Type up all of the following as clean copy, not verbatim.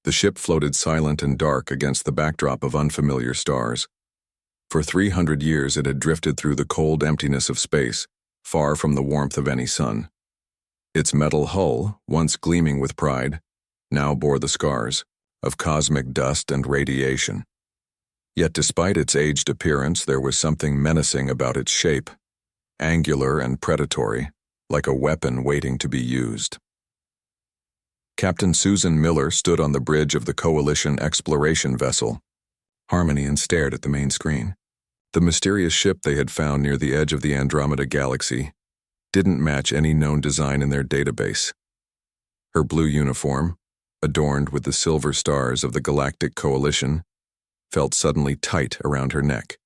The ship floated silent and dark against the backdrop of unfamiliar stars. For 300 years it had drifted through the cold emptiness of space, far from the warmth of any sun. Its metal hull, once gleaming with pride, now bore the scars of cosmic dust and radiation. Yet despite its aged appearance, there was something menacing about its shape, angular and predatory, like a weapon waiting to be used. Captain Susan Miller stood on the bridge of the Coalition exploration vessel, Harmony, and stared at the main screen. The mysterious ship they had found near the edge of the Andromeda Galaxy didn't match any known design in their database. Her blue uniform, adorned with the silver stars of the Galactic Coalition, felt suddenly tight around her neck.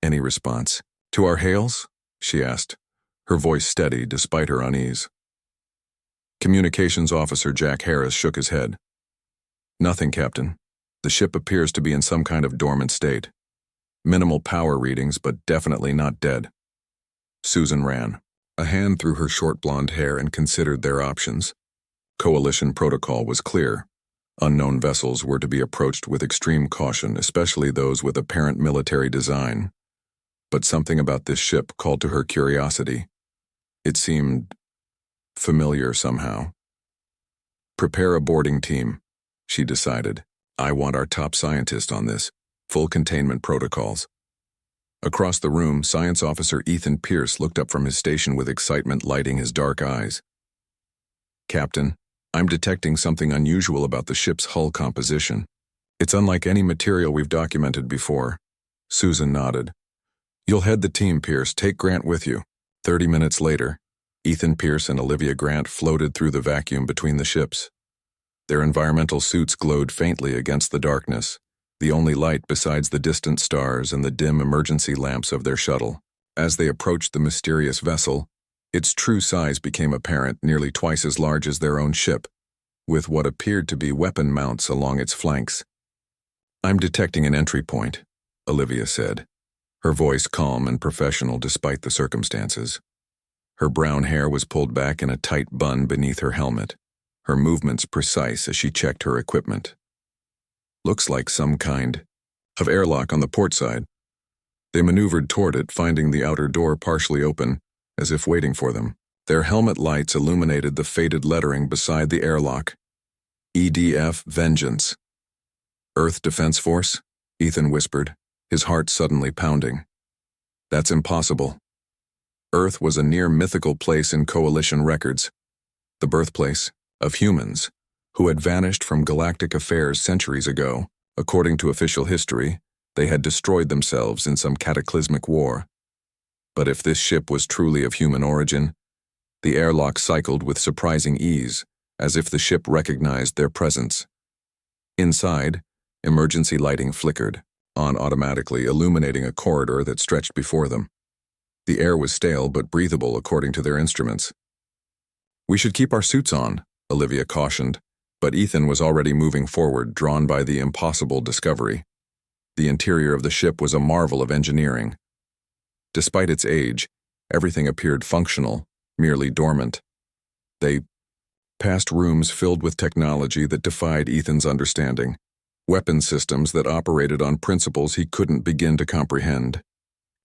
"Any response to our hails?" she asked, her voice steady despite her unease. Communications Officer Jack Harris shook his head. "Nothing, Captain. The ship appears to be in some kind of dormant state. Minimal power readings, but definitely not dead." Susan ran a hand through her short blonde hair and considered their options. Coalition protocol was clear. Unknown vessels were to be approached with extreme caution, especially those with apparent military design. But something about this ship called to her curiosity. It seemed familiar somehow. "Prepare a boarding team," she decided. "I want our top scientist on this. Full containment protocols." Across the room, Science Officer Ethan Pierce looked up from his station with excitement lighting his dark eyes. "Captain, I'm detecting something unusual about the ship's hull composition. It's unlike any material we've documented before." Susan nodded. "You'll head the team, Pierce. Take Grant with you." 30 minutes later, Ethan Pierce and Olivia Grant floated through the vacuum between the ships. Their environmental suits glowed faintly against the darkness, the only light besides the distant stars and the dim emergency lamps of their shuttle. As they approached the mysterious vessel, its true size became apparent, nearly twice as large as their own ship, with what appeared to be weapon mounts along its flanks. "I'm detecting an entry point," Olivia said, her voice calm and professional despite the circumstances. Her brown hair was pulled back in a tight bun beneath her helmet, her movements precise as she checked her equipment. "Looks like some kind of airlock on the port side." They maneuvered toward it, finding the outer door partially open, as if waiting for them. Their helmet lights illuminated the faded lettering beside the airlock. "EDF Vengeance." "Earth Defense Force?" Ethan whispered, his heart suddenly pounding. "That's impossible." Earth was a near-mythical place in Coalition records, the birthplace of humans who had vanished from galactic affairs centuries ago. According to official history, they had destroyed themselves in some cataclysmic war. But if this ship was truly of human origin, the airlock cycled with surprising ease, as if the ship recognized their presence. Inside, emergency lighting flickered, on automatically, illuminating a corridor that stretched before them. The air was stale but breathable according to their instruments. "We should keep our suits on," Olivia cautioned, but Ethan was already moving forward, drawn by the impossible discovery. The interior of the ship was a marvel of engineering. Despite its age, everything appeared functional, merely dormant. They passed rooms filled with technology that defied Ethan's understanding, weapon systems that operated on principles he couldn't begin to comprehend,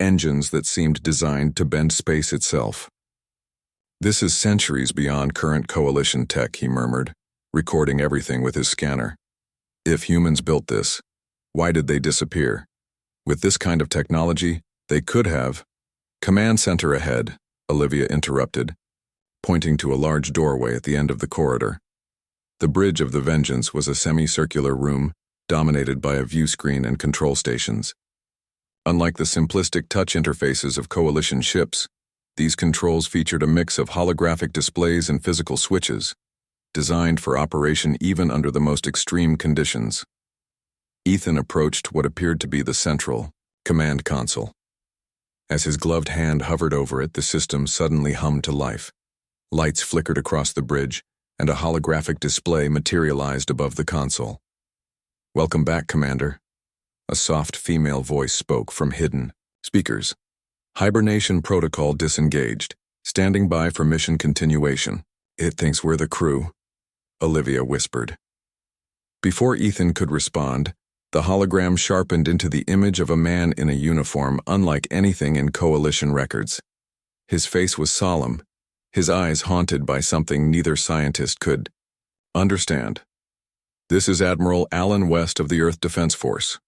engines that seemed designed to bend space itself. "This is centuries beyond current Coalition tech," he murmured, recording everything with his scanner. "If humans built this, why did they disappear? With this kind of technology, they could have—" "Command center ahead," Olivia interrupted, pointing to a large doorway at the end of the corridor. The bridge of the Vengeance was a semicircular room dominated by a view screen and control stations. Unlike the simplistic touch interfaces of Coalition ships, these controls featured a mix of holographic displays and physical switches, designed for operation even under the most extreme conditions. Ethan approached what appeared to be the central command console. As his gloved hand hovered over it, the system suddenly hummed to life. Lights flickered across the bridge, and a holographic display materialized above the console. "Welcome back, Commander." A soft female voice spoke from hidden speakers. "Hibernation protocol disengaged. Standing by for mission continuation." "It thinks we're the crew," Olivia whispered. Before Ethan could respond, the hologram sharpened into the image of a man in a uniform unlike anything in Coalition records. His face was solemn, his eyes haunted by something neither scientist could understand. This is Admiral Alan West of the Earth Defense Force.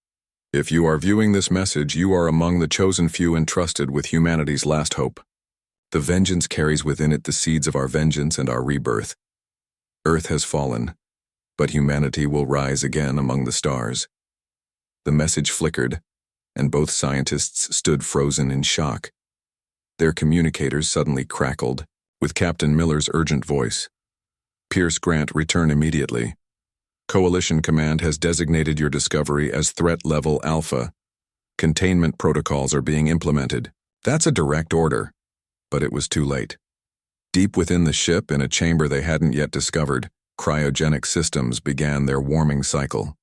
If you are viewing this message, you are among the chosen few entrusted with humanity's last hope. The vengeance carries within it the seeds of our vengeance and our rebirth. Earth has fallen, but humanity will rise again among the stars. The message flickered, and both scientists stood frozen in shock. Their communicators suddenly crackled, with Captain Miller's urgent voice. Pierce Grant, return immediately. Coalition Command has designated your discovery as Threat Level Alpha. Containment protocols are being implemented. That's a direct order. But it was too late. Deep within the ship, in a chamber they hadn't yet discovered, cryogenic systems began their warming cycle.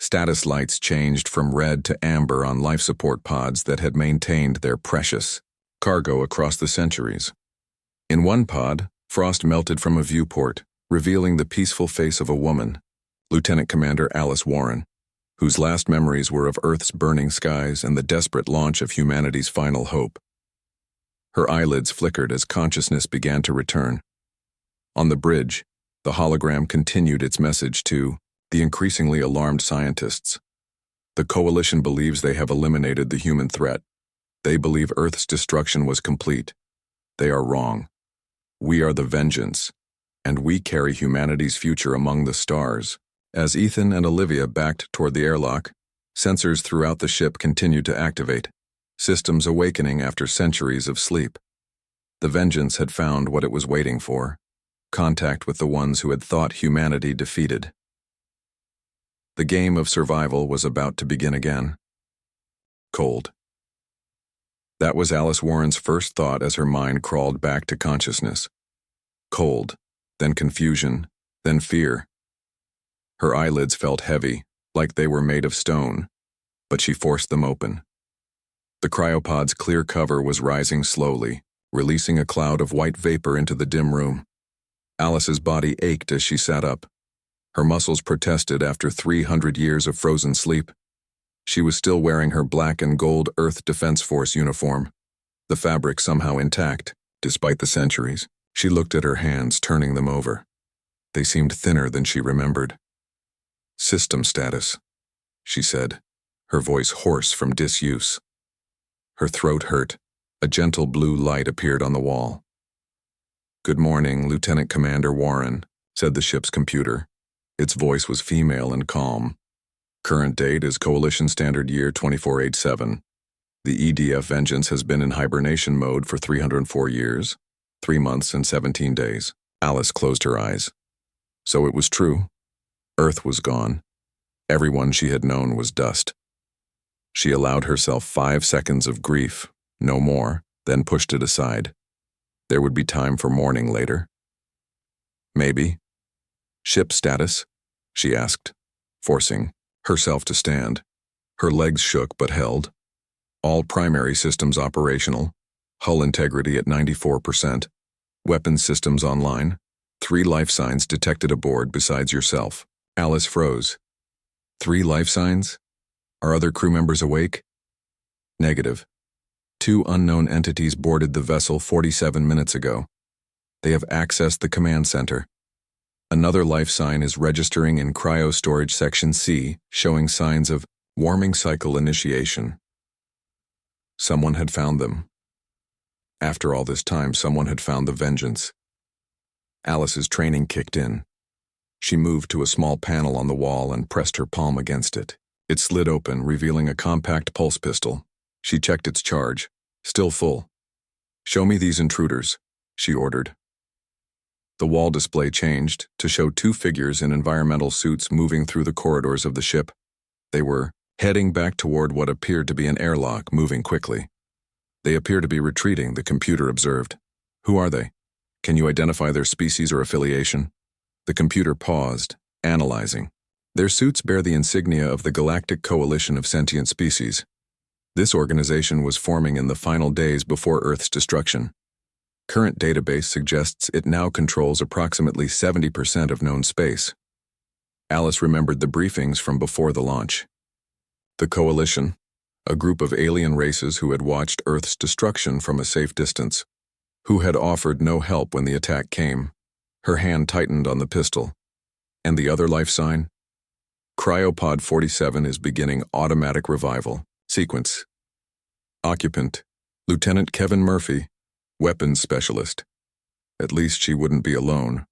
Status lights changed from red to amber on life support pods that had maintained their precious cargo across the centuries. In one pod, frost melted from a viewport, revealing the peaceful face of a woman, Lieutenant Commander Alice Warren, whose last memories were of Earth's burning skies and the desperate launch of humanity's final hope. Her eyelids flickered as consciousness began to return. On the bridge, the hologram continued its message to the increasingly alarmed scientists. The Coalition believes they have eliminated the human threat. They believe Earth's destruction was complete. They are wrong. We are the vengeance, and we carry humanity's future among the stars. As Ethan and Olivia backed toward the airlock, sensors throughout the ship continued to activate, systems awakening after centuries of sleep. The vengeance had found what it was waiting for, contact with the ones who had thought humanity defeated. The game of survival was about to begin again. Cold. That was Alice Warren's first thought as her mind crawled back to consciousness. Cold, then confusion, then fear. Her eyelids felt heavy, like they were made of stone, but she forced them open. The cryopod's clear cover was rising slowly, releasing a cloud of white vapor into the dim room. Alice's body ached as she sat up. Her muscles protested after 300 years of frozen sleep. She was still wearing her black and gold Earth Defense Force uniform, the fabric somehow intact, despite the centuries. She looked at her hands, turning them over. They seemed thinner than she remembered. System status, she said, her voice hoarse from disuse. Her throat hurt. A gentle blue light appeared on the wall. Good morning, Lieutenant Commander Warren, said the ship's computer. Its voice was female and calm. Current date is Coalition Standard Year 2487. The EDF Vengeance has been in hibernation mode for 304 years, 3 months and 17 days. Alice closed her eyes. So it was true. Earth was gone. Everyone she had known was dust. She allowed herself 5 seconds of grief, no more, then pushed it aside. There would be time for mourning later. Maybe. Ship status? She asked, forcing herself to stand. Her legs shook but held. All primary systems operational. Hull integrity at 94%. Weapons systems online. 3 life signs detected aboard besides yourself. Alice froze. 3 life signs? Are other crew members awake? Negative. 2 unknown entities boarded the vessel 47 minutes ago. They have accessed the command center. Another life sign is registering in cryo storage section C, showing signs of warming cycle initiation. Someone had found them. After all this time, someone had found the vengeance. Alice's training kicked in. She moved to a small panel on the wall and pressed her palm against it. It slid open, revealing a compact pulse pistol. She checked its charge. Still full. Show me these intruders, she ordered. The wall display changed to show 2 figures in environmental suits moving through the corridors of the ship. They were heading back toward what appeared to be an airlock, moving quickly. They appear to be retreating, the computer observed. Who are they? Can you identify their species or affiliation? The computer paused, analyzing. Their suits bear the insignia of the Galactic Coalition of Sentient Species. This organization was forming in the final days before Earth's destruction. Current database suggests it now controls approximately 70% of known space. Alice remembered the briefings from before the launch. The Coalition, a group of alien races who had watched Earth's destruction from a safe distance, who had offered no help when the attack came. Her hand tightened on the pistol. And the other life sign? Cryopod 47 is beginning automatic revival. Sequence. Occupant, Lieutenant Kevin Murphy, weapons specialist. At least she wouldn't be alone.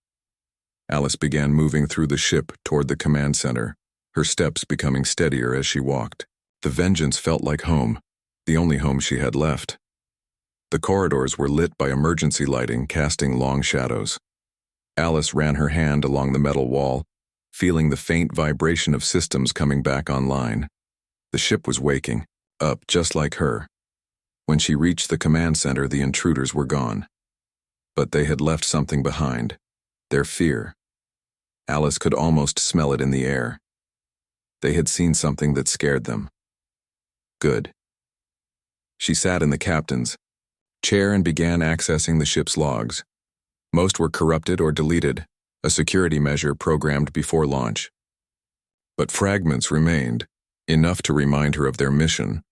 Alice began moving through the ship toward the command center, her steps becoming steadier as she walked. The Vengeance felt like home, the only home she had left. The corridors were lit by emergency lighting, casting long shadows. Alice ran her hand along the metal wall, feeling the faint vibration of systems coming back online. The ship was waking up just like her. When she reached the command center, the intruders were gone. But they had left something behind. Their fear. Alice could almost smell it in the air. They had seen something that scared them. Good. She sat in the captain's chair and began accessing the ship's logs. Most were corrupted or deleted, a security measure programmed before launch. But fragments remained, enough to remind her of their mission.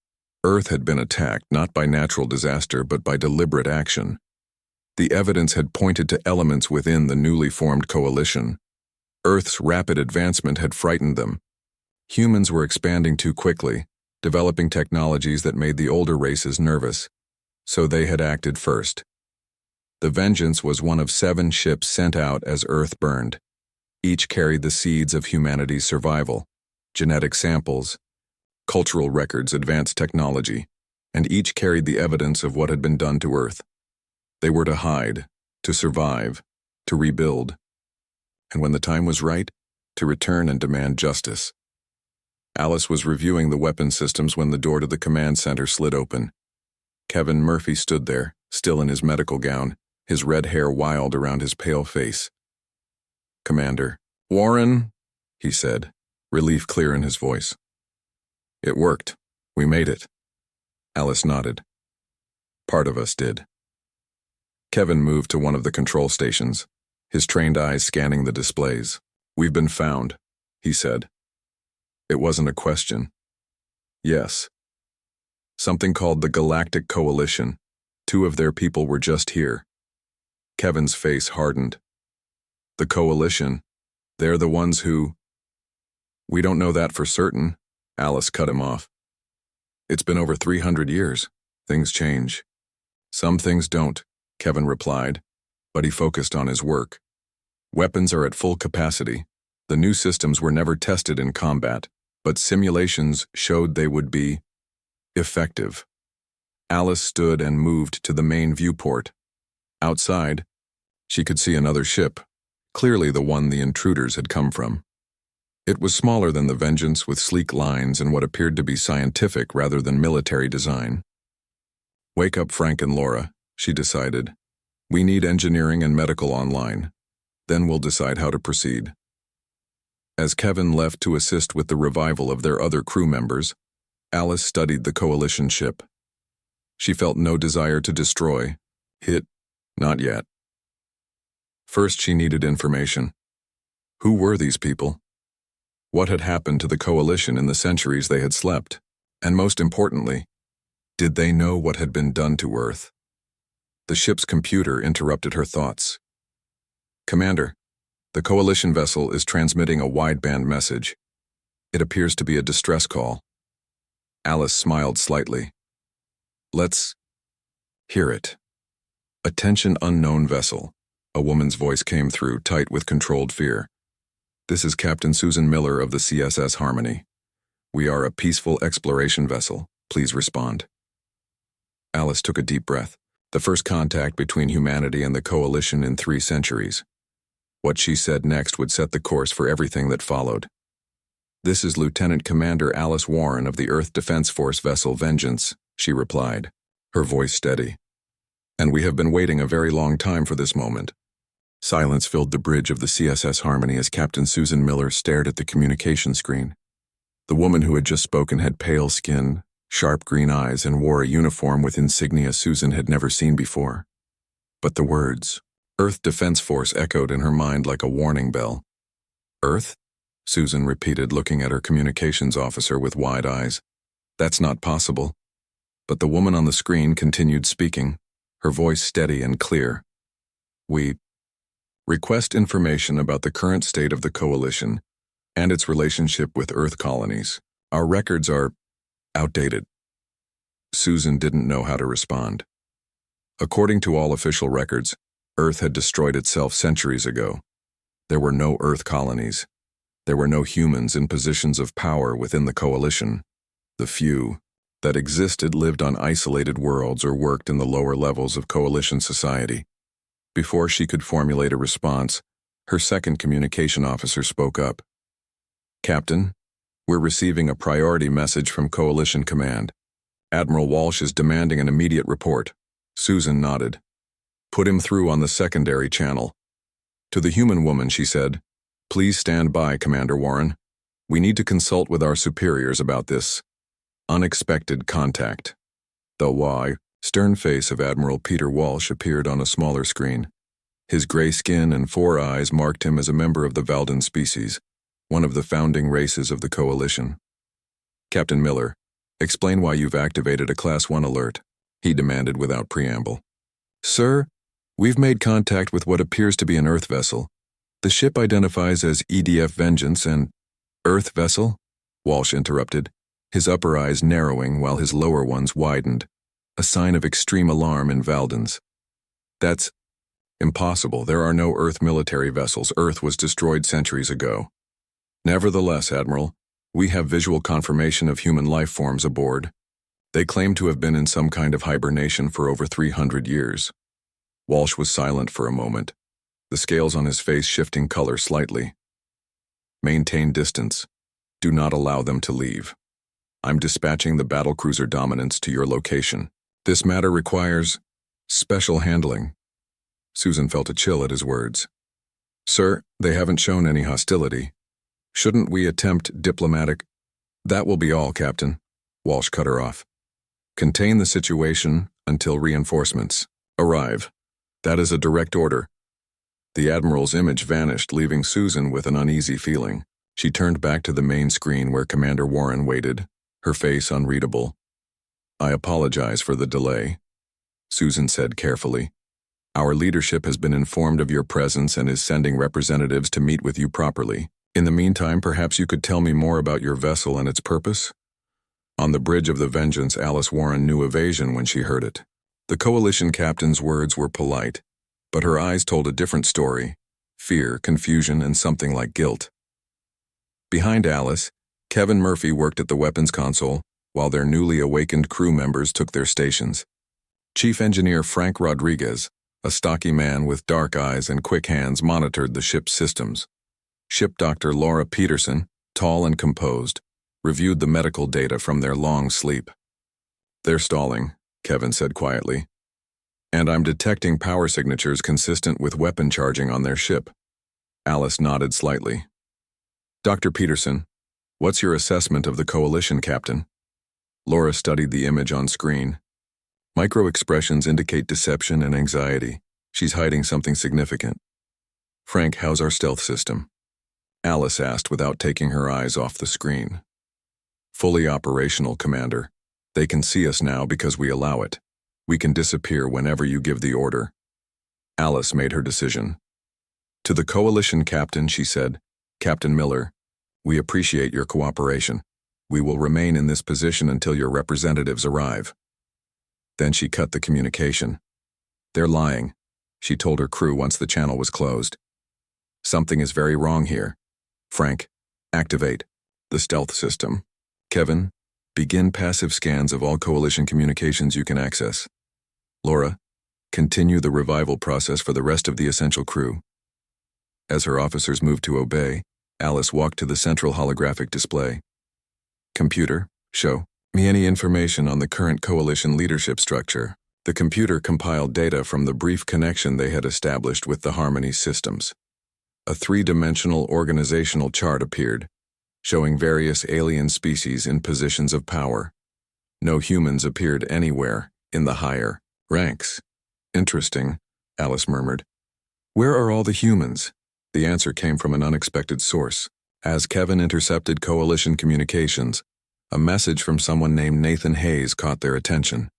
Earth had been attacked not by natural disaster but by deliberate action. The evidence had pointed to elements within the newly formed coalition. Earth's rapid advancement had frightened them. Humans were expanding too quickly, developing technologies that made the older races nervous. So they had acted first. The Vengeance was one of 7 ships sent out as Earth burned. Each carried the seeds of humanity's survival, genetic samples, cultural records, advanced technology, and each carried the evidence of what had been done to Earth. They were to hide, to survive, to rebuild, and when the time was right, to return and demand justice. Alice was reviewing the weapon systems when the door to the command center slid open. Kevin Murphy stood there, still in his medical gown, his red hair wild around his pale face. "Commander." "Warren," he said, relief clear in his voice. "It worked. We made it." Alice nodded. "Part of us did." Kevin moved to one of the control stations, his trained eyes scanning the displays. "We've been found," he said. It wasn't a question. Yes. Something called the Galactic Coalition. 2 of their people were just here. Kevin's face hardened. "The Coalition, they're the ones who—" "We don't know that for certain," Alice cut him off. "It's been over 300 years. Things change." "Some things don't," Kevin replied, but he focused on his work. "Weapons are at full capacity. The new systems were never tested in combat, but simulations showed they would be effective." Alice stood and moved to the main viewport. Outside, she could see another ship, clearly the one the intruders had come from. It was smaller than the Vengeance, with sleek lines and what appeared to be scientific rather than military design. "Wake up Frank and Laura," she decided. "We need engineering and medical online. Then we'll decide how to proceed." As Kevin left to assist with the revival of their other crew members, Alice studied the Coalition ship. She felt no desire to destroy, hit, not yet. First, she needed information. Who were these people? What had happened to the Coalition in the centuries they had slept? And most importantly, did they know what had been done to Earth? The ship's computer interrupted her thoughts. "Commander, the Coalition vessel is transmitting a wideband message. It appears to be a distress call." Alice smiled slightly. "Let's hear it." "Attention unknown vessel," a woman's voice came through, tight with controlled fear. "This is Captain Susan Miller of the CSS Harmony. We are a peaceful exploration vessel. Please respond." Alice took a deep breath. The first contact between humanity and the Coalition in 3 centuries. What she said next would set the course for everything that followed. "This is Lieutenant Commander Alice Warren of the Earth Defense Force vessel Vengeance," she replied, her voice steady. "And we have been waiting a very long time for this moment." Silence filled the bridge of the CSS Harmony as Captain Susan Miller stared at the communication screen. The woman who had just spoken had pale skin, sharp green eyes, and wore a uniform with insignia Susan had never seen before. But the words, Earth Defense Force, echoed in her mind like a warning bell. Earth? Susan repeated, looking at her communications officer with wide eyes. That's not possible. But the woman on the screen continued speaking, her voice steady and clear. We request information about the current state of the Coalition and its relationship with Earth colonies. Our records are outdated. Susan didn't know how to respond. According to all official records, Earth had destroyed itself centuries ago. There were no Earth colonies. There were no humans in positions of power within the Coalition. The few that existed lived on isolated worlds or worked in the lower levels of Coalition society. Before she could formulate a response, her second communication officer spoke up. Captain, we're receiving a priority message from Coalition Command. Admiral Walsh is demanding an immediate report. Susan nodded. Put him through on the secondary channel. To the human woman, she said, Please stand by, Commander Warren. We need to consult with our superiors about this. Unexpected contact. The stern face of Admiral Peter Walsh appeared on a smaller screen. His gray skin and 4 eyes marked him as a member of the Valden species, one of the founding races of the Coalition. Captain Miller, explain why you've activated a Class 1 alert, he demanded without preamble. Sir, we've made contact with what appears to be an Earth vessel. The ship identifies as EDF Vengeance and Earth vessel? Walsh interrupted, his upper eyes narrowing while his lower ones widened, a sign of extreme alarm in Valdens. That's impossible. There are no Earth military vessels. Earth was destroyed centuries ago. Nevertheless, Admiral, we have visual confirmation of human life forms aboard. They claim to have been in some kind of hibernation for over 300 years. Walsh was silent for a moment, the scales on his face shifting color slightly. Maintain distance. Do not allow them to leave. I'm dispatching the battlecruiser Dominance to your location. This matter requires special handling. Susan felt a chill at his words. Sir, they haven't shown any hostility. Shouldn't we attempt diplomatic? That will be all, Captain. Walsh cut her off. Contain the situation until reinforcements arrive. That is a direct order. The Admiral's image vanished, leaving Susan with an uneasy feeling. She turned back to the main screen where Commander Warren waited, her face unreadable. I apologize for the delay, Susan said carefully. Our leadership has been informed of your presence and is sending representatives to meet with you properly. In the meantime, perhaps you could tell me more about your vessel and its purpose? On the bridge of the Vengeance, Alice Warren knew evasion when she heard it. The Coalition captain's words were polite, but her eyes told a different story: fear, confusion, and something like guilt. Behind Alice, Kevin Murphy worked at the weapons console, while their newly awakened crew members took their stations. Chief Engineer Frank Rodriguez, a stocky man with dark eyes and quick hands, monitored the ship's systems. Ship Doctor Laura Peterson, tall and composed, reviewed the medical data from their long sleep. They're stalling, Kevin said quietly. And I'm detecting power signatures consistent with weapon charging on their ship. Alice nodded slightly. Dr. Peterson, what's your assessment of the Coalition, Captain? Laura studied the image on screen. Micro-expressions indicate deception and anxiety. She's hiding something significant. Frank, how's our stealth system? Alice asked without taking her eyes off the screen. Fully operational, Commander. They can see us now because we allow it. We can disappear whenever you give the order. Alice made her decision. To the Coalition captain, she said, Captain Miller, we appreciate your cooperation. We will remain in this position until your representatives arrive. Then she cut the communication. They're lying, she told her crew once the channel was closed. Something is very wrong here. Frank, activate the stealth system. Kevin, begin passive scans of all Coalition communications you can access. Laura, continue the revival process for the rest of the essential crew. As her officers moved to obey, Alice walked to the central holographic display. Computer, show me any information on the current Coalition leadership structure. The computer compiled data from the brief connection they had established with the Harmony systems. A 3-dimensional organizational chart appeared, showing various alien species in positions of power. No humans appeared anywhere in the higher ranks. Interesting, Alice murmured. Where are all the humans? The answer came from an unexpected source. As Kevin intercepted Coalition communications, a message from someone named Nathan Hayes caught their attention.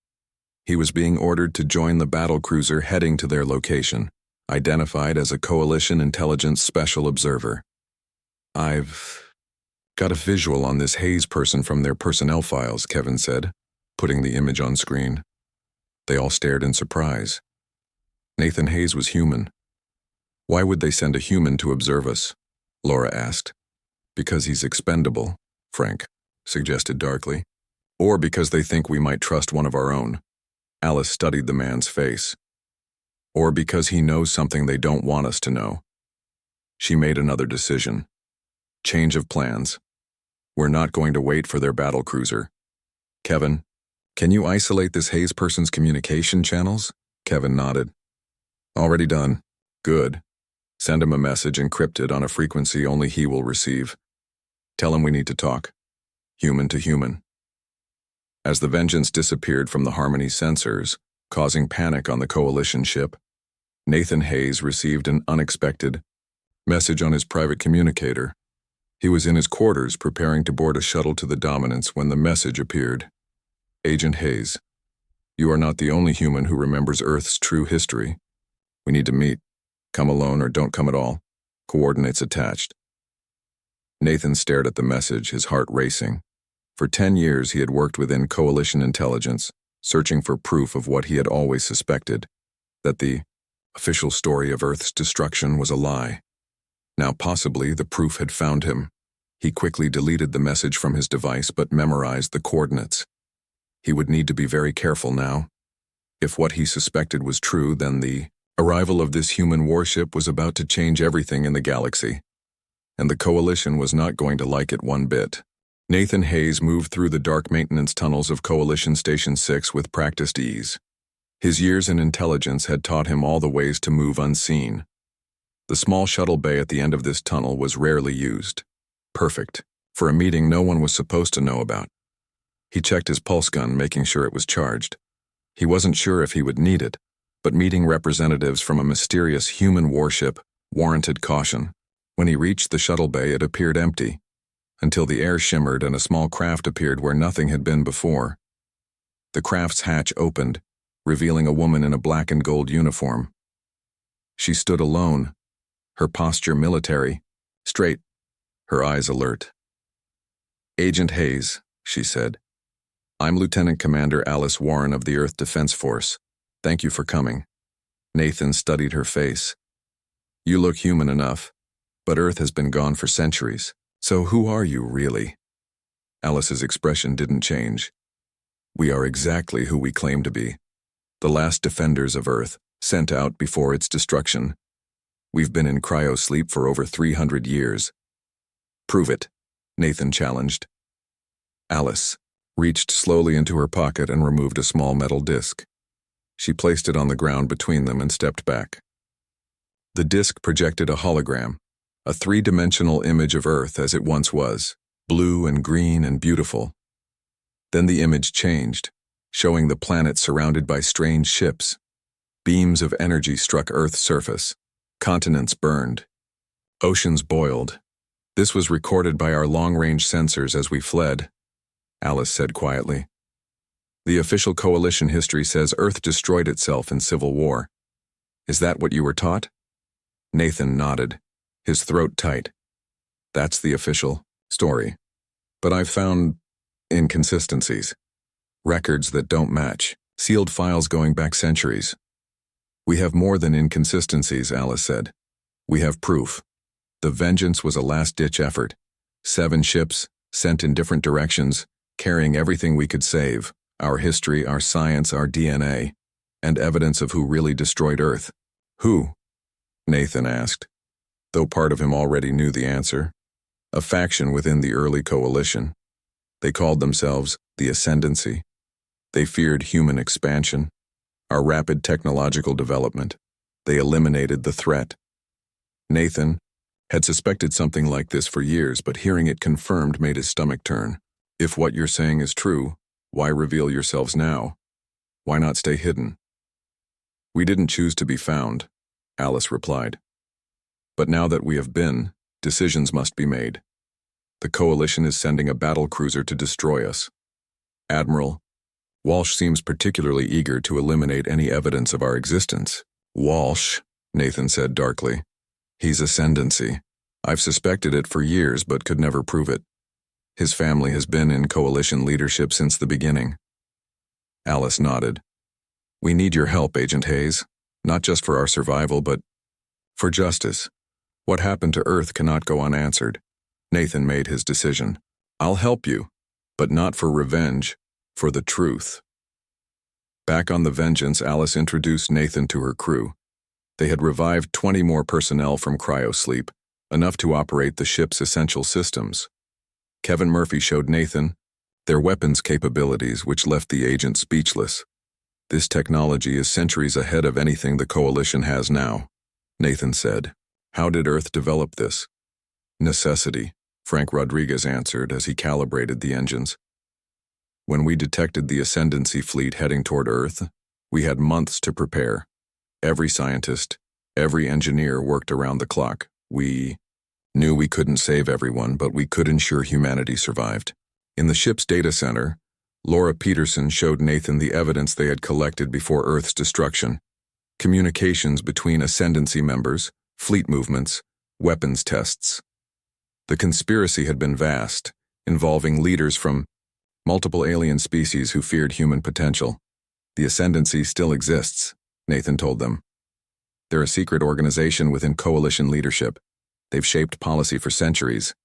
He was being ordered to join the battlecruiser heading to their location, identified as a Coalition Intelligence Special Observer. "I've got a visual on this Hayes person from their personnel files," Kevin said, putting the image on screen. They all stared in surprise. Nathan Hayes was human. "Why would they send a human to observe us?" Laura asked. "Because he's expendable," Frank suggested darkly. "Or because they think we might trust one of our own." Alice studied the man's face. "Or because he knows something they don't want us to know." She made another decision. Change of plans. "We're not going to wait for their battlecruiser. Kevin, can you isolate this Hayes person's communication channels?" Kevin nodded. "Already done." "Good. Send him a message encrypted on a frequency only he will receive. Tell him we need to talk. Human to human." As the Vengeance disappeared from the Harmony sensors, causing panic on the Coalition ship, Nathan Hayes received an unexpected message on his private communicator. He was in his quarters preparing to board a shuttle to the Dominance when the message appeared. "Agent Hayes, you are not the only human who remembers Earth's true history. We need to meet. Come alone or don't come at all. Coordinates attached." Nathan stared at the message, his heart racing. For 10 years he had worked within Coalition intelligence, searching for proof of what he had always suspected, that the official story of Earth's destruction was a lie. Now possibly the proof had found him. He quickly deleted the message from his device but memorized the coordinates. He would need to be very careful now. If what he suspected was true, then the arrival of this human warship was about to change everything in the galaxy, and the Coalition was not going to like it one bit. Nathan Hayes moved through the dark maintenance tunnels of Coalition Station 6 with practiced ease. His years in intelligence had taught him all the ways to move unseen. The small shuttle bay at the end of this tunnel was rarely used. Perfect for a meeting no one was supposed to know about. He checked his pulse gun, making sure it was charged. He wasn't sure if he would need it, but meeting representatives from a mysterious human warship warranted caution. When he reached the shuttle bay, it appeared empty, until the air shimmered and a small craft appeared where nothing had been before. The craft's hatch opened, revealing a woman in a black and gold uniform. She stood alone, her posture military, straight, her eyes alert. "Agent Hayes," she said. "I'm Lieutenant Commander Alice Warren of the Earth Defense Force. Thank you for coming." Nathan studied her face. "You look human enough, but Earth has been gone for centuries. So who are you, really?" Alice's expression didn't change. "We are exactly who we claim to be. The last defenders of Earth, sent out before its destruction. We've been in cryo-sleep for over 300 years. "Prove it," Nathan challenged. Alice reached slowly into her pocket and removed a small metal disc. She placed it on the ground between them and stepped back. The disc projected a hologram, a three-dimensional image of Earth as it once was, blue and green and beautiful. Then the image changed, showing the planet surrounded by strange ships. Beams of energy struck Earth's surface. Continents burned. Oceans boiled. "This was recorded by our long-range sensors as we fled," Alice said quietly. "The official Coalition history says Earth destroyed itself in civil war. Is that what you were taught?" Nathan nodded, his throat tight. "That's the official story. But I've found inconsistencies. Records that don't match. Sealed files going back centuries." "We have more than inconsistencies," Alice said. "We have proof. The Vengeance was a last-ditch effort. 7 ships, sent in different directions, carrying everything we could save, our history, our science, our DNA, and evidence of who really destroyed Earth." "Who?" Nathan asked, though part of him already knew the answer. "A faction within the early Coalition. They called themselves the Ascendancy. They feared human expansion, our rapid technological development. They eliminated the threat." Nathan had suspected something like this for years, but hearing it confirmed made his stomach turn. "If what you're saying is true, why reveal yourselves now? Why not stay hidden?" "We didn't choose to be found," Alice replied. "But now that we have been, decisions must be made. The Coalition is sending a battle cruiser to destroy us. Admiral, Walsh seems particularly eager to eliminate any evidence of our existence. Walsh, Nathan said darkly. He's ascendancy. I've suspected it for years but could never prove it. His family has been in Coalition leadership since the beginning. Alice nodded. We need your help, Agent Hayes, not just for our survival but for justice. What happened to Earth cannot go unanswered. Nathan made his decision. I'll help you, but not for revenge, for the truth. Back on the Vengeance, Alice introduced Nathan to her crew. They had revived 20 more personnel from cryosleep, enough to operate the ship's essential systems. Kevin Murphy showed Nathan their weapons capabilities, which left the agent speechless. This technology is centuries ahead of anything the Coalition has now, Nathan said. How did Earth develop this? Necessity, Frank Rodriguez answered as he calibrated the engines. When we detected the Ascendancy fleet heading toward Earth, we had months to prepare. Every scientist, every engineer worked around the clock. We knew we couldn't save everyone, but we could ensure humanity survived. In the ship's data center, Laura Peterson showed Nathan the evidence they had collected before Earth's destruction. Communications between Ascendancy members, fleet movements, weapons tests. The conspiracy had been vast, involving leaders from multiple alien species who feared human potential. The Ascendancy still exists, Nathan told them. They're a secret organization within Coalition leadership. They've shaped policy for centuries.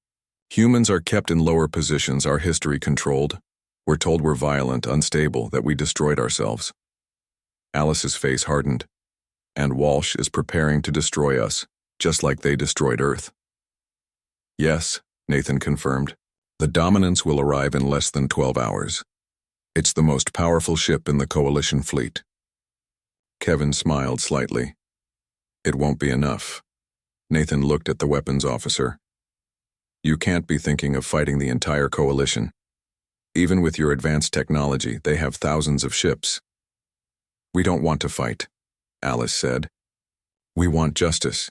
Humans are kept in lower positions, our history controlled. We're told we're violent, unstable, that we destroyed ourselves. Alice's face hardened. And Walsh is preparing to destroy us, just like they destroyed Earth. Yes, Nathan confirmed. The Dominance will arrive in less than 12 hours. It's the most powerful ship in the Coalition fleet. Kevin smiled slightly. It won't be enough. Nathan looked at the weapons officer. You can't be thinking of fighting the entire Coalition. Even with your advanced technology, they have thousands of ships. We don't want to fight, Alice said. We want justice,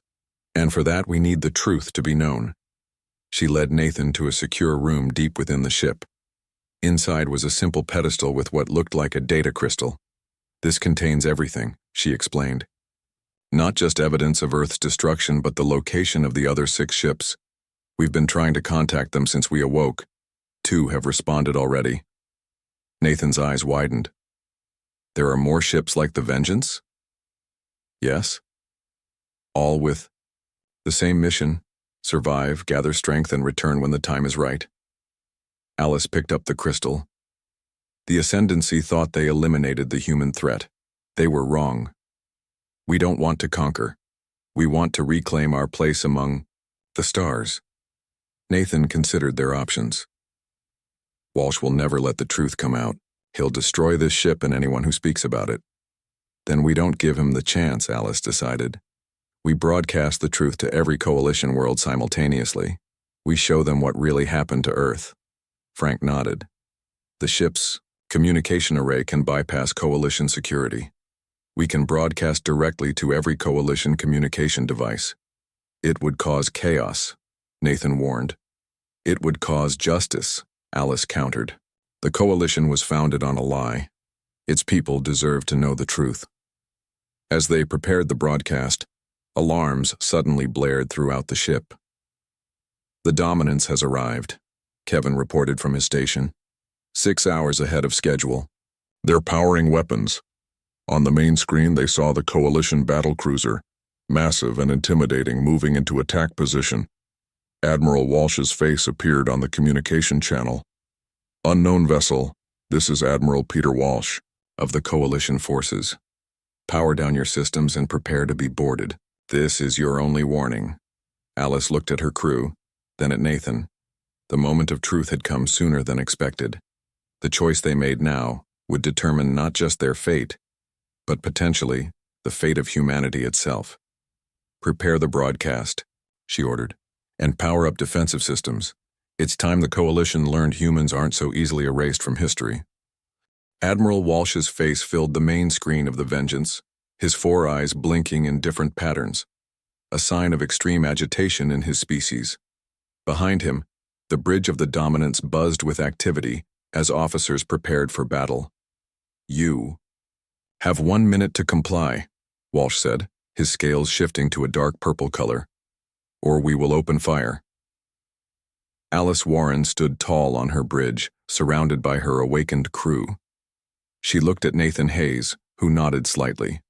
and for that we need the truth to be known. She led Nathan to a secure room deep within the ship. Inside was a simple pedestal with what looked like a data crystal. This contains everything, she explained. Not just evidence of Earth's destruction, but the location of the other 6 ships. We've been trying to contact them since we awoke. 2 have responded already. Nathan's eyes widened. There are more ships like the Vengeance? Yes. All with the same mission: survive, gather strength, and return when the time is right. Alice picked up the crystal. The Ascendancy thought they eliminated the human threat. They were wrong. We don't want to conquer. We want to reclaim our place among the stars. Nathan considered their options. Walsh will never let the truth come out. He'll destroy this ship and anyone who speaks about it. Then we don't give him the chance, Alice decided. We broadcast the truth to every Coalition world simultaneously. We show them what really happened to Earth. Frank nodded. The ship's communication array can bypass Coalition security. We can broadcast directly to every Coalition communication device. It would cause chaos, Nathan warned. It would cause justice, Alice countered. The Coalition was founded on a lie. Its people deserved to know the truth. As they prepared the broadcast, alarms suddenly blared throughout the ship. The Dominance has arrived, Kevin reported from his station. 6 hours ahead of schedule. They're powering weapons. On the main screen, they saw the Coalition battlecruiser, massive and intimidating, moving into attack position. Admiral Walsh's face appeared on the communication channel. Unknown vessel, this is Admiral Peter Walsh, of the Coalition forces. Power down your systems and prepare to be boarded. This is your only warning. Alice looked at her crew, then at Nathan. The moment of truth had come sooner than expected. The choice they made now would determine not just their fate, but potentially the fate of humanity itself. Prepare the broadcast, she ordered, and power up defensive systems. It's time the Coalition learned humans aren't so easily erased from history. Admiral Walsh's face filled the main screen of the Vengeance, his 4 eyes blinking in different patterns, a sign of extreme agitation in his species. Behind him, The bridge of the Dominance buzzed with activity as officers prepared for battle. "You have 1 minute to comply," Walsh said, his scales shifting to a dark purple color, "or we will open fire." Alice Warren stood tall on her bridge, surrounded by her awakened crew. She looked at Nathan Hayes, who nodded slightly.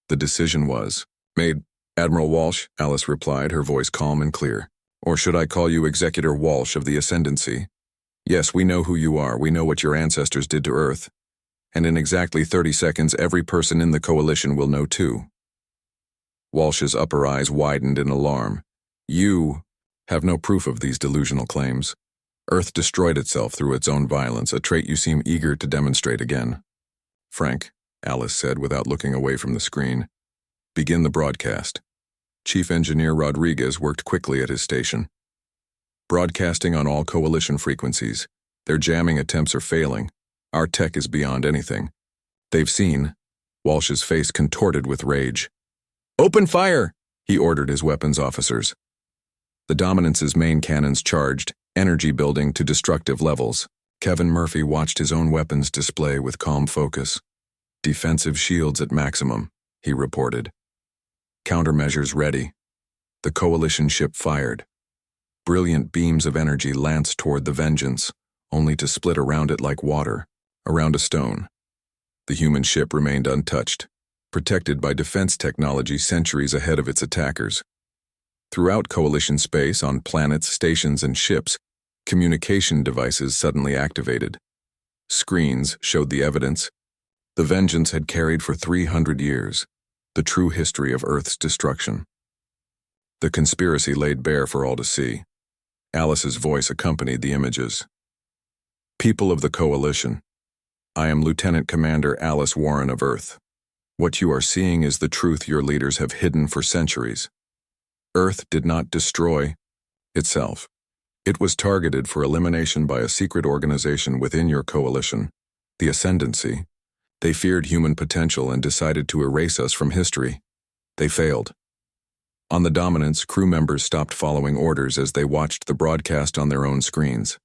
"The decision was made, Admiral Walsh," Alice replied, her voice calm and clear. "Or should I call you Executor Walsh of the Ascendancy? Yes, we know who you are, we know what your ancestors did to Earth. And in exactly 30 seconds, every person in the Coalition will know too." Walsh's upper eyes widened in alarm. "You have no proof of these delusional claims. Earth destroyed itself through its own violence, a trait you seem eager to demonstrate again." "Frank," Alice said without looking away from the screen, "begin the broadcast." Chief Engineer Rodriguez worked quickly at his station. "Broadcasting on all Coalition frequencies. Their jamming attempts are failing. Our tech is beyond anything. They've seen." Walsh's face contorted with rage. "Open fire!" he ordered his weapons officers. The Dominance's main cannons charged, energy building to destructive levels. Kevin Murphy watched his own weapons display with calm focus. "Defensive shields at maximum," he reported. "Countermeasures ready." The Coalition ship fired. Brilliant beams of energy lanced toward the Vengeance, only to split around it like water, around a stone. The human ship remained untouched, protected by defense technology centuries ahead of its attackers. Throughout Coalition space, on planets, stations, and ships, communication devices suddenly activated. Screens showed the evidence. The Vengeance had carried for 300 years, the true history of Earth's destruction. The conspiracy laid bare for all to see. Alice's voice accompanied the images. "People of the Coalition, I am Lieutenant Commander Alice Warren of Earth. What you are seeing is the truth your leaders have hidden for centuries. Earth did not destroy itself. It was targeted for elimination by a secret organization within your Coalition, the Ascendancy. They feared human potential and decided to erase us from history. They failed. On the Dominance, crew members stopped following orders as they watched the broadcast on their own screens.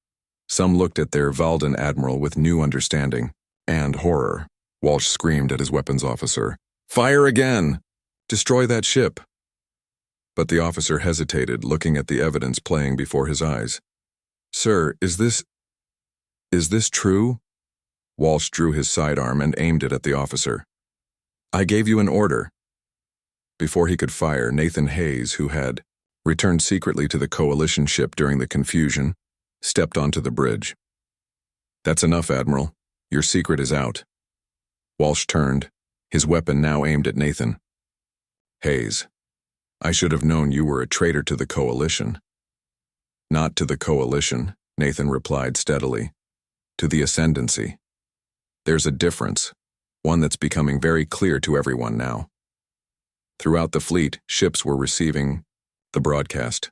Some looked at their Valden Admiral with new understanding and horror. Walsh screamed at his weapons officer, "Fire again! Destroy that ship!" But the officer hesitated, looking at the evidence playing before his eyes. "Sir, is this true?" Walsh drew his sidearm and aimed it at the officer. "I gave you an order." Before he could fire, Nathan Hayes, who had returned secretly to the Coalition ship during the confusion, stepped onto the bridge. "That's enough, Admiral. Your secret is out." Walsh turned, his weapon now aimed at Nathan. "Hayes, I should have known you were a traitor to the Coalition." "Not to the Coalition," Nathan replied steadily. "To the Ascendancy. There's a difference, one that's becoming very clear to everyone now." Throughout the fleet, ships were receiving the broadcast.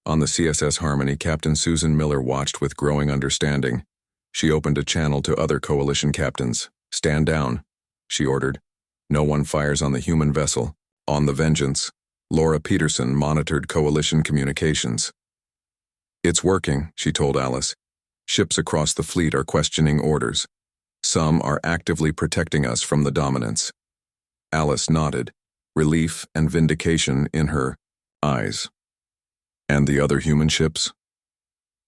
On the CSS Harmony, Captain Susan Miller watched with growing understanding. She opened a channel to other Coalition captains. "Stand down," she ordered. "No one fires on the human vessel." On the Vengeance, Laura Peterson monitored Coalition communications. "It's working," she told Alice. "Ships across the fleet are questioning orders. Some are actively protecting us from the Dominance." Alice nodded, relief and vindication in her eyes. "And the other human ships?"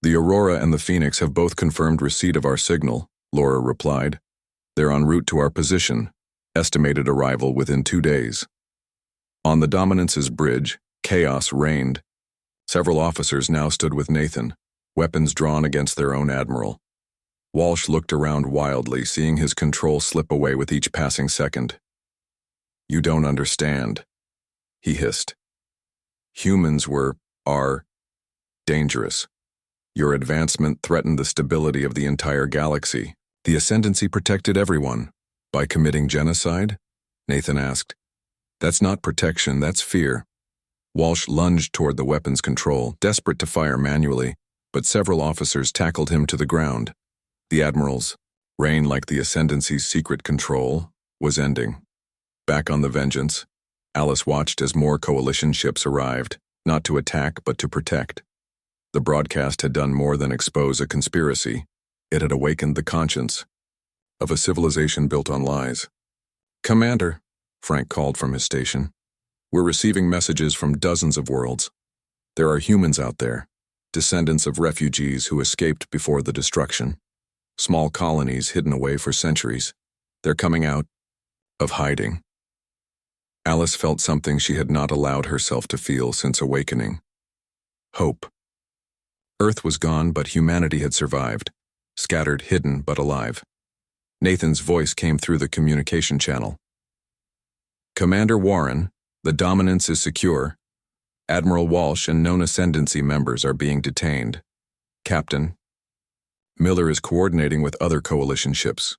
"The Aurora and the Phoenix have both confirmed receipt of our signal," Laura replied. "They're en route to our position, estimated arrival within 2 days." On the Dominance's bridge, chaos reigned. Several officers now stood with Nathan, weapons drawn against their own admiral. Walsh looked around wildly, seeing his control slip away with each passing second. "You don't understand," he hissed. "Humans are dangerous. Your advancement threatened the stability of the entire galaxy. The Ascendancy protected everyone. By committing genocide?" Nathan asked. "That's not protection, that's fear." Walsh lunged toward the weapons control, desperate to fire manually, but several officers tackled him to the ground. The Admiral's reign, like the Ascendancy's secret control, was ending. Back on the Vengeance, Alice watched as more Coalition ships arrived, not to attack but to protect. The broadcast had done more than expose a conspiracy. It had awakened the conscience of a civilization built on lies. "Commander," Frank called from his station, "we're receiving messages from dozens of worlds. There are humans out there, descendants of refugees who escaped before the destruction. Small colonies hidden away for centuries. They're coming out of hiding." Alice felt something she had not allowed herself to feel since awakening. Hope. Earth was gone, but humanity had survived, scattered, hidden, but alive. Nathan's voice came through the communication channel. "Commander Warren, the dominance is secure. Admiral Walsh and known ascendancy members are being detained. Captain Miller is coordinating with other coalition ships.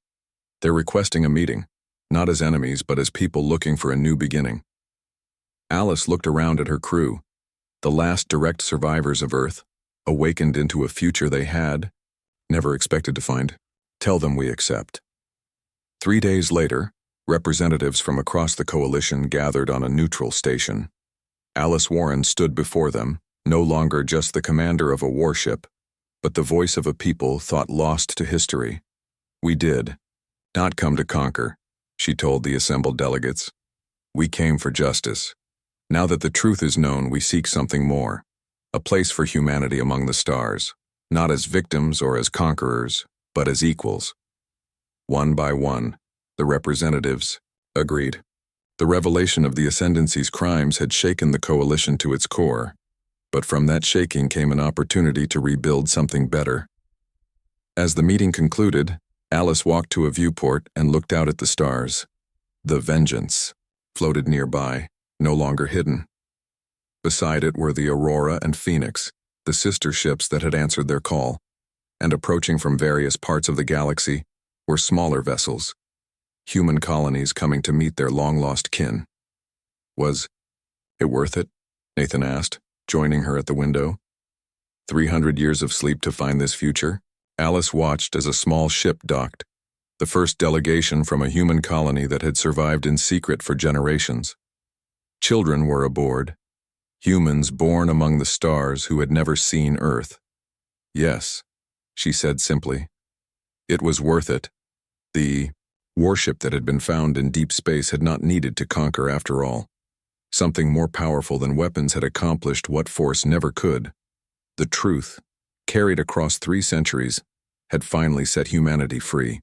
They're requesting a meeting, not as enemies, but as people looking for a new beginning." Alice looked around at her crew, the last direct survivors of Earth, awakened into a future they had never expected to find. "Tell them we accept." 3 days later, representatives from across the coalition gathered on a neutral station. Alice Warren stood before them, no longer just the commander of a warship, but the voice of a people thought lost to history. "We did not come to conquer," she told the assembled delegates. "We came for justice. Now that the truth is known, we seek something more, a place for humanity among the stars, not as victims or as conquerors, but as equals." One by one, the representatives agreed. The revelation of the Ascendancy's crimes had shaken the coalition to its core, but from that shaking came an opportunity to rebuild something better. As the meeting concluded, Alice walked to a viewport and looked out at the stars. The Vengeance floated nearby, no longer hidden. Beside it were the Aurora and Phoenix, the sister ships that had answered their call, and approaching from various parts of the galaxy were smaller vessels, human colonies coming to meet their long-lost kin. "Was it worth it?" Nathan asked, joining her at the window. 300 years of sleep to find this future? Alice watched as a small ship docked, the first delegation from a human colony that had survived in secret for generations. Children were aboard, humans born among the stars who had never seen Earth. "Yes," she said simply. It was worth it. The warship that had been found in deep space had not needed to conquer after all. Something more powerful than weapons had accomplished what force never could. The truth, carried across 3 centuries, had finally set humanity free.